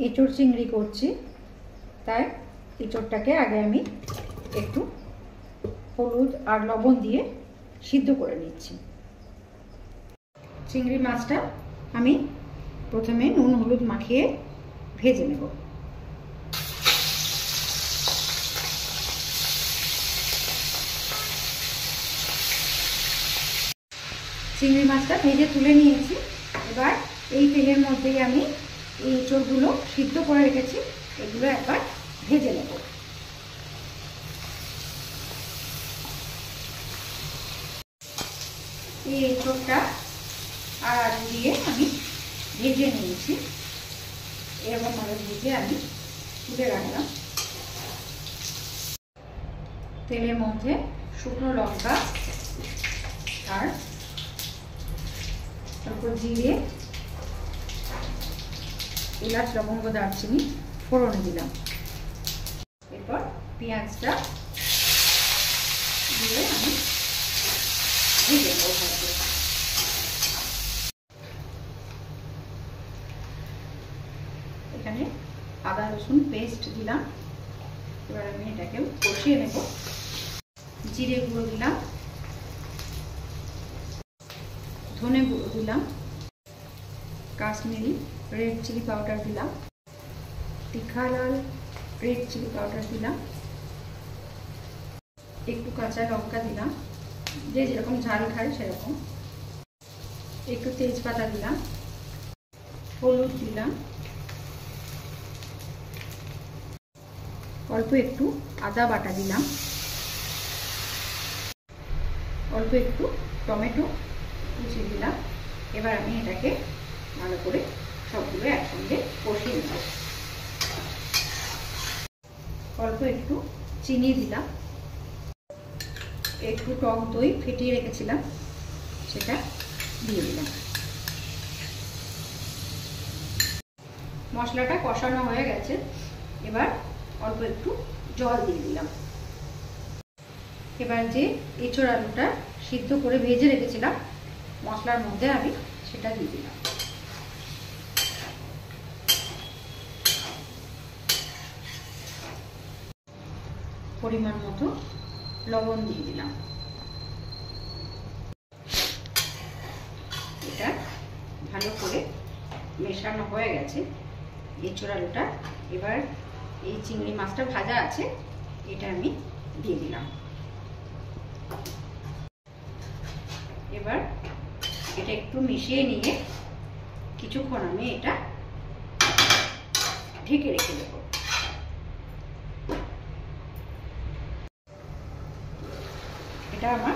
এঁচোড় চিংড়ি করছি, তাই এঁচোড়টাকে আগে আমি একটু হলুদ আর লবণ দিয়ে সিদ্ধ করে নিচ্ছি। চিংড়ি মাছটা আমি প্রথমে নুন হলুদ মাখিয়ে ভেজে নেব। চিংড়ি মাছটা ভেজে তুলে নিয়েছি। এবার এই তেলের মধ্যেই আমি এই এঁচোড়গুলো সিদ্ধ করে রেখেছি, এগুলো একবার ভেজে নেব। এই এঁচোড়টা আর আলু দিয়ে আমি ভেজে নিয়েছি, এরকমভাবে ভেজে আমি তুলে রাখলাম। তেলের মধ্যে শুকনো লঙ্কা আর তারপর জিরে, এলাচ, লবঙ্গ, দারচিনি ফোড়নে দিলাম। এরপর পেঁয়াজটা দিয়ে আমি ভেজে নেব। এখানে আদা রসুন পেস্ট দিলাম। এবার আমি এটাকেও কষিয়ে নেব। জিরে গুঁড়ো দিলাম, ধনে গুঁড়ো দিলাম, কাশ্মীরি রেড চিলি পাউডার দিলাম, তিখা লাল রেড চিলি পাউডার দিলাম, একটু কাঁচা লঙ্কা দিলাম, যে যেরকম ঝাল খায় সেরকম, একটু তেজপাতা দিলাম, হলুদ দিলাম, অল্প একটু আদা বাটা দিলাম, অল্প একটু টমেটো কুচি দিলাম। এবার আমি এটাকে ভালো করে সবগুলো একসঙ্গে কষিয়ে নেব। অল্প একটু চিনি দিলাম, একটু টক দই ফেটিয়ে রেখেছিলাম সেটা দিয়ে দিলাম। মশলাটা কষানো হয়ে গেছে, এবার অল্প একটু জল দিয়ে দিলাম। এবার যে এঁচোড় আলুটা সিদ্ধ করে ভেজে রেখেছিলাম মশলার মধ্যে আমি সেটা দিয়ে দিলাম। পরিমাণ মতো লবণ দিয়ে দিলাম। এটা ভালো করে মেশানো হয়ে গেছে এঁচোড় আলুটা। এবার এই চিংড়ি মাছটা ভাজা আছে এটা আমি দিয়ে দিলাম। এবার এটা একটু মিশিয়ে নিয়ে কিছুক্ষণ আমি এটা ঢেকে রেখে দেব। এটা আমার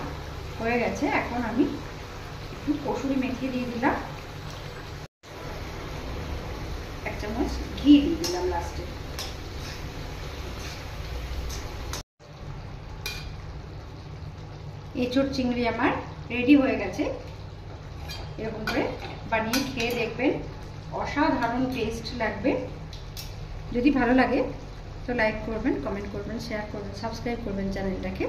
হয়ে গেছে। এখন আমি একটু কসুরি মেথি দিয়ে দিলাম, এক চামচ ঘি দিয়ে দিলাম লাস্টে। এঁচোড় চিংড়ি আমার রেডি হয়ে গেছে। এরকম করে বানিয়ে খেয়ে দেখবেন, অসাধারণ টেস্ট লাগবে। যদি ভালো লাগে তো লাইক করবেন, কমেন্ট করবেন, শেয়ার করবেন, সাবস্ক্রাইব করবেন চ্যানেলটাকে।